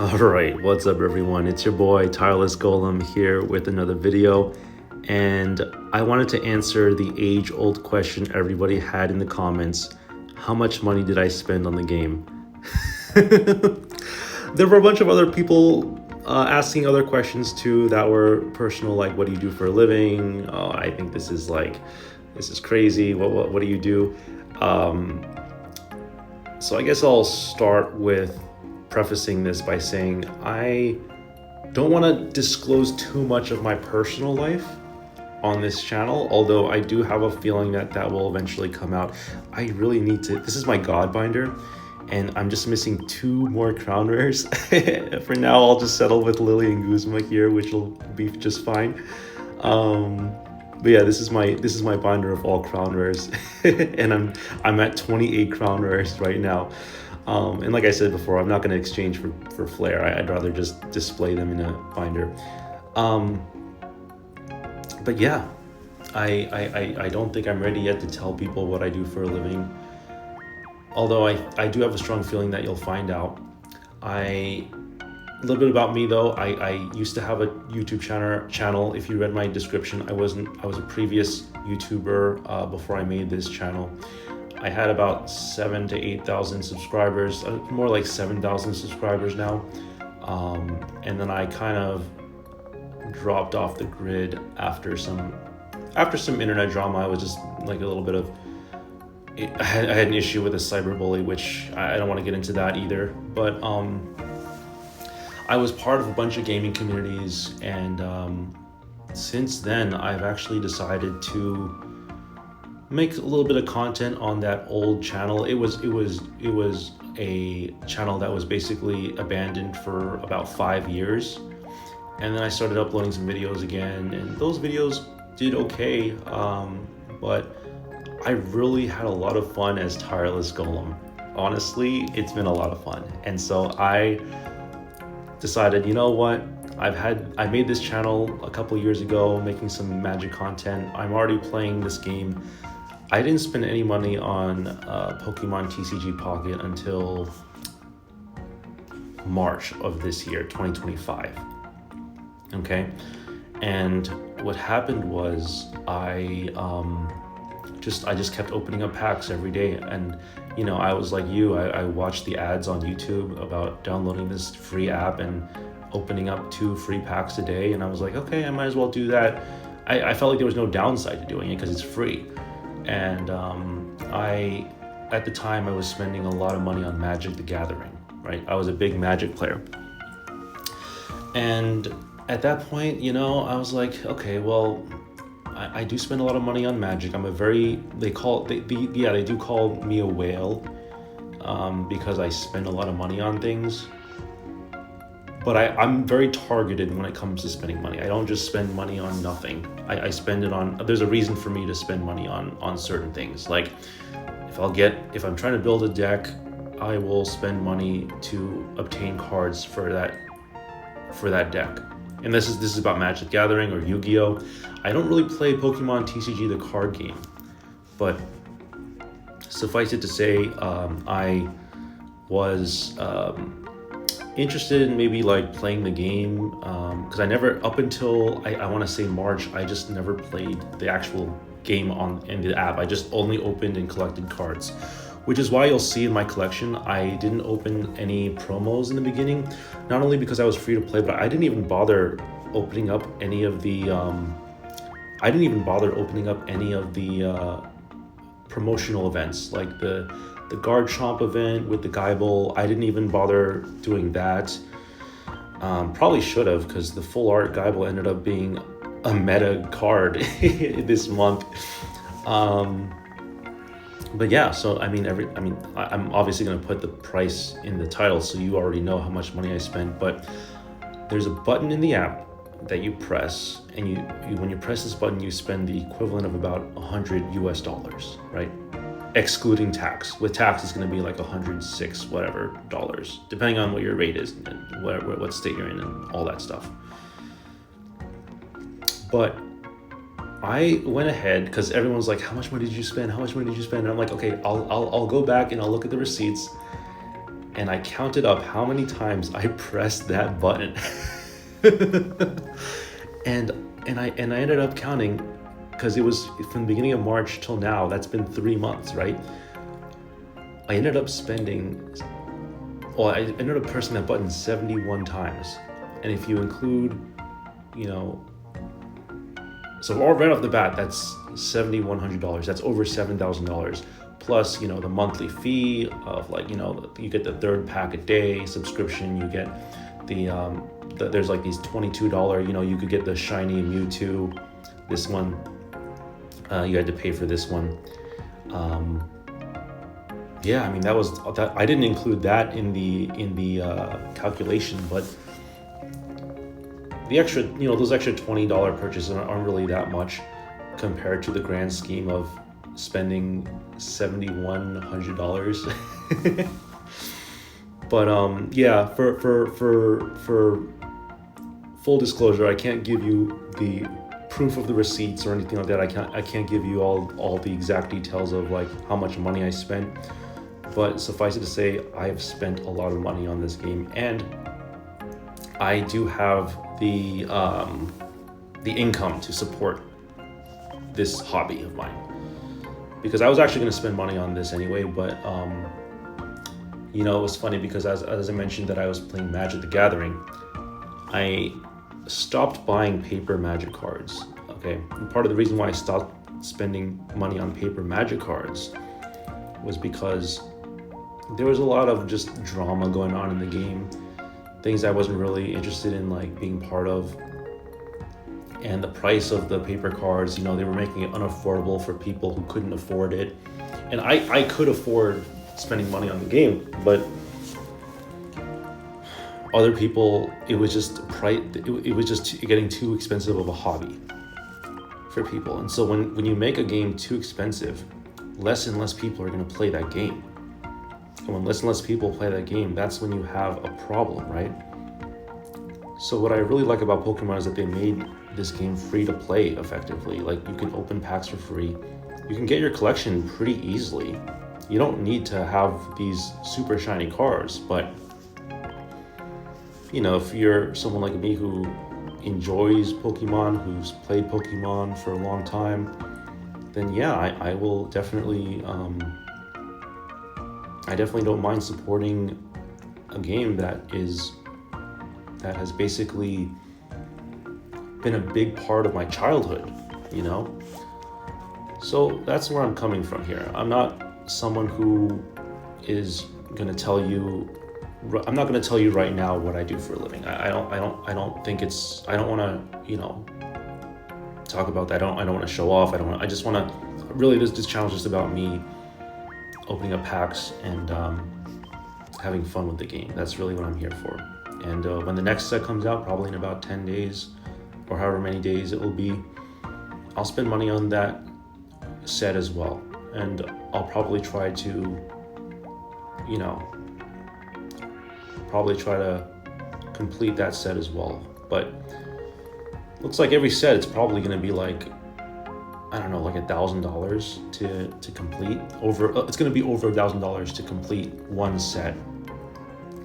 All right, what's up, everyone? It's your boy Tireless Golem here with another video, and I wanted to answer the age-old question everybody had in the comments: how much money did I spend on the game? There were a bunch of other people asking other questions too that were personal, like what do you do for a living? Oh, I think this is crazy. What do you do? So I guess I'll start with prefacing this by saying I don't want to disclose too much of my personal life on this channel, although I do have a feeling that that will eventually come out. I really need to. This is my god binder, and I'm just missing 2 more crown rares. For now, I'll just settle with Lily and Guzma here, which will be just fine. But yeah, this is my binder of all crown rares, and I'm at 28 crown rares right now. And like I said before, I'm not going to exchange for flair. I'd rather just display them in a binder. But yeah, I don't think I'm ready yet to tell people what I do for a living. Although I do have a strong feeling that you'll find out. A little bit about me though. I used to have a YouTube channel. If you read my description, I was a previous YouTuber before I made this channel. I had about 7,000 to 8,000 subscribers, more like 7,000 subscribers now. And then I kind of dropped off the grid after some internet drama. I was just like a little bit of, I had an issue with a cyberbully, which I don't want to get into that either. But I was part of a bunch of gaming communities, and since then I've actually decided to make a little bit of content on that old channel. It was a channel that was basically abandoned for about 5 years, and then I started uploading some videos again, and those videos did okay, but I really had a lot of fun as Tireless Golem. Honestly, it's been a lot of fun, and so I decided, you know what, I made this channel a couple years ago making some Magic content. I'm already playing this game. I didn't spend any money on Pokemon TCG Pocket until March of this year, 2025. Okay, and what happened was I just kept opening up packs every day, and you know, I was like you. I watched the ads on YouTube about downloading this free app and opening up 2 free packs a day, and I was like, okay, I might as well do that. I felt like there was no downside to doing it because it's free. And at the time, I was spending a lot of money on Magic the Gathering, right? I was a big Magic player. And at that point, you know, I was like, okay, well, I do spend a lot of money on Magic. I'm a very, they do call me a whale, because I spend a lot of money on things. But I'm very targeted when it comes to spending money. I don't just spend money on nothing. I spend it on, there's a reason for me to spend money on certain things. Like if I'm trying to build a deck, I will spend money to obtain cards for that deck. And this is about Magic Gathering or Yu-Gi-Oh! I don't really play Pokemon TCG, the card game. But suffice it to say, I was interested in maybe like playing the game, because I never, up until I want to say March, I just never played the actual game in the app. I just only opened and collected cards, which is why you'll see in my collection I didn't open any promos in the beginning, not only because I was free to play, but I didn't even bother opening up any of the promotional events, like the Guard Chomp event with the Geibel. I didn't even bother doing that. Probably should have, because the full art Geibel ended up being a meta card this month. But yeah, so I'm obviously going to put the price in the title, so you already know how much money I spent. But there's a button in the app that you press, and you when you press this button, you spend the equivalent of about $100, right? Excluding tax. With tax, it's going to be like $106 whatever dollars, depending on what your rate is and what state you're in and all that stuff. But I went ahead, because everyone's like, how much money did you spend? How much money did you spend? And I'm like, okay, I'll go back and I'll look at the receipts, and I counted up how many times I pressed that button. and I ended up counting, because it was from the beginning of March till now. That's been 3 months, right? I ended up pressing that button 71 times. And if you include, so all right off the bat, that's $7,100. That's over $7,000. Plus, the monthly fee of you get the 3rd pack a day subscription. You get there's like these $22, you could get the shiny Mewtwo. This one, you had to pay for this one. Yeah, I mean, that I didn't include that in the calculation, but the extra, those extra $20 purchases aren't really that much compared to the grand scheme of spending $7,100. But yeah, for full disclosure, I can't give you the proof of the receipts or anything like that. I can't give you all the exact details of like how much money I spent. But suffice it to say, I've spent a lot of money on this game, and I do have the income to support this hobby of mine. Because I was actually going to spend money on this anyway, but it was funny because as I mentioned that I was playing Magic the Gathering, I stopped buying paper Magic cards. Okay, and part of the reason why I stopped spending money on paper Magic cards was because there was a lot of just drama going on in the game, things I wasn't really interested in like being part of. And the price of the paper cards, they were making it unaffordable for people who couldn't afford it. And I could afford spending money on the game, but other people, it was just getting too expensive of a hobby for people. And so when you make a game too expensive, less and less people are going to play that game. And when less and less people play that game, that's when you have a problem, right? So what I really like about Pokemon is that they made this game free to play effectively. Like, you can open packs for free. You can get your collection pretty easily. You don't need to have these super shiny cards, but if you're someone like me who enjoys Pokemon, who's played Pokemon for a long time, then yeah, I will definitely, I definitely don't mind supporting a game that has basically been a big part of my childhood, So that's where I'm coming from here. I'm not someone who is going to tell you, I'm not going to tell you right now what I do for a living. I don't think it's, I don't want to, talk about that. I don't want to show off. I just want to, really this channel is just about me opening up packs and having fun with the game. That's really what I'm here for. And when the next set comes out, probably in about 10 days or however many days it will be, I'll spend money on that set as well. And I'll probably try to, complete that set as well. But looks like every set, it's probably going to be like, I don't know, like $1,000 to complete. It's going to be over $1,000 to complete one set.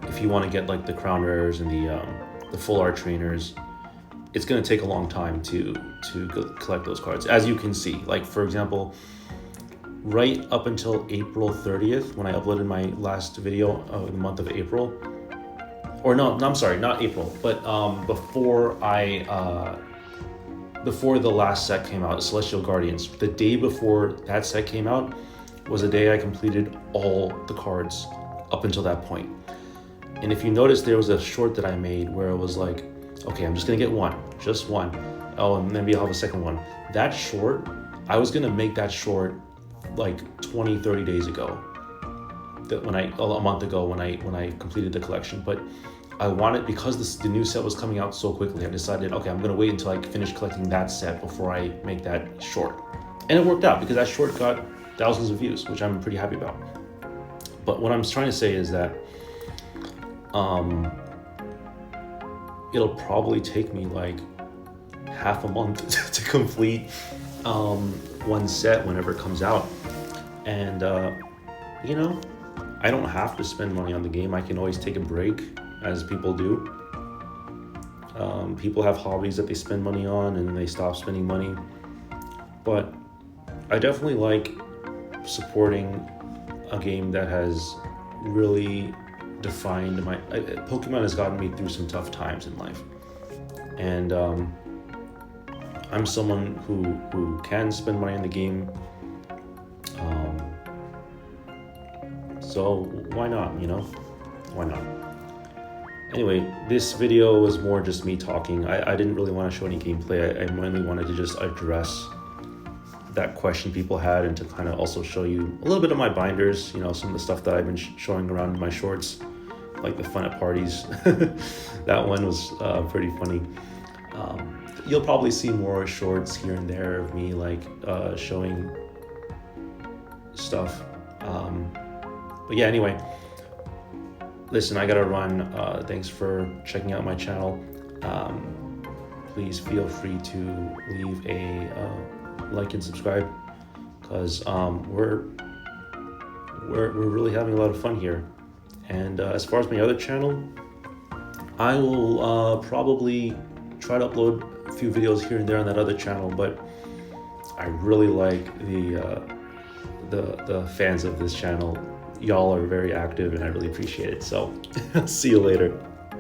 If you want to get like the crown rares and the full art trainers, it's going to take a long time to collect those cards. As you can see, like for example, right up until April 30th, when I uploaded my last video of the month of April, or no, I'm sorry, not April, but before the last set came out, Celestial Guardians, the day before that set came out was the day I completed all the cards up until that point. And if you notice, there was a short that I made where it was like, okay, I'm just gonna get one, just one. Oh, and maybe I'll have a second one. That short, I was gonna make that short like 20-30 days ago, a month ago when I completed the collection. But I wanted, because the new set was coming out so quickly, I decided, okay, I'm gonna wait until I finish collecting that set before I make that short. And it worked out because that short got thousands of views, which I'm pretty happy about. But what I'm trying to say is that it'll probably take me like half a month to complete one set whenever it comes out. And I don't have to spend money on the game. I can always take a break, as people do. People have hobbies that they spend money on and they stop spending money. But I definitely like supporting a game that has really defined Pokemon has gotten me through some tough times in life. And I'm someone who can spend money on the game. So why not, Why not? Anyway, this video was more just me talking. I didn't really want to show any gameplay. I mainly wanted to just address that question people had, and to kind of also show you a little bit of my binders, some of the stuff that I've been showing around in my shorts, like the fun at parties. That one was pretty funny. You'll probably see more shorts here and there of me showing stuff. But yeah, anyway, listen, I gotta run. Thanks for checking out my channel. Please feel free to leave a like and subscribe, because we're really having a lot of fun here. And as far as my other channel, I will probably try to upload a few videos here and there on that other channel, but I really like the fans of this channel. Y'all are very active and I really appreciate it. So see you later.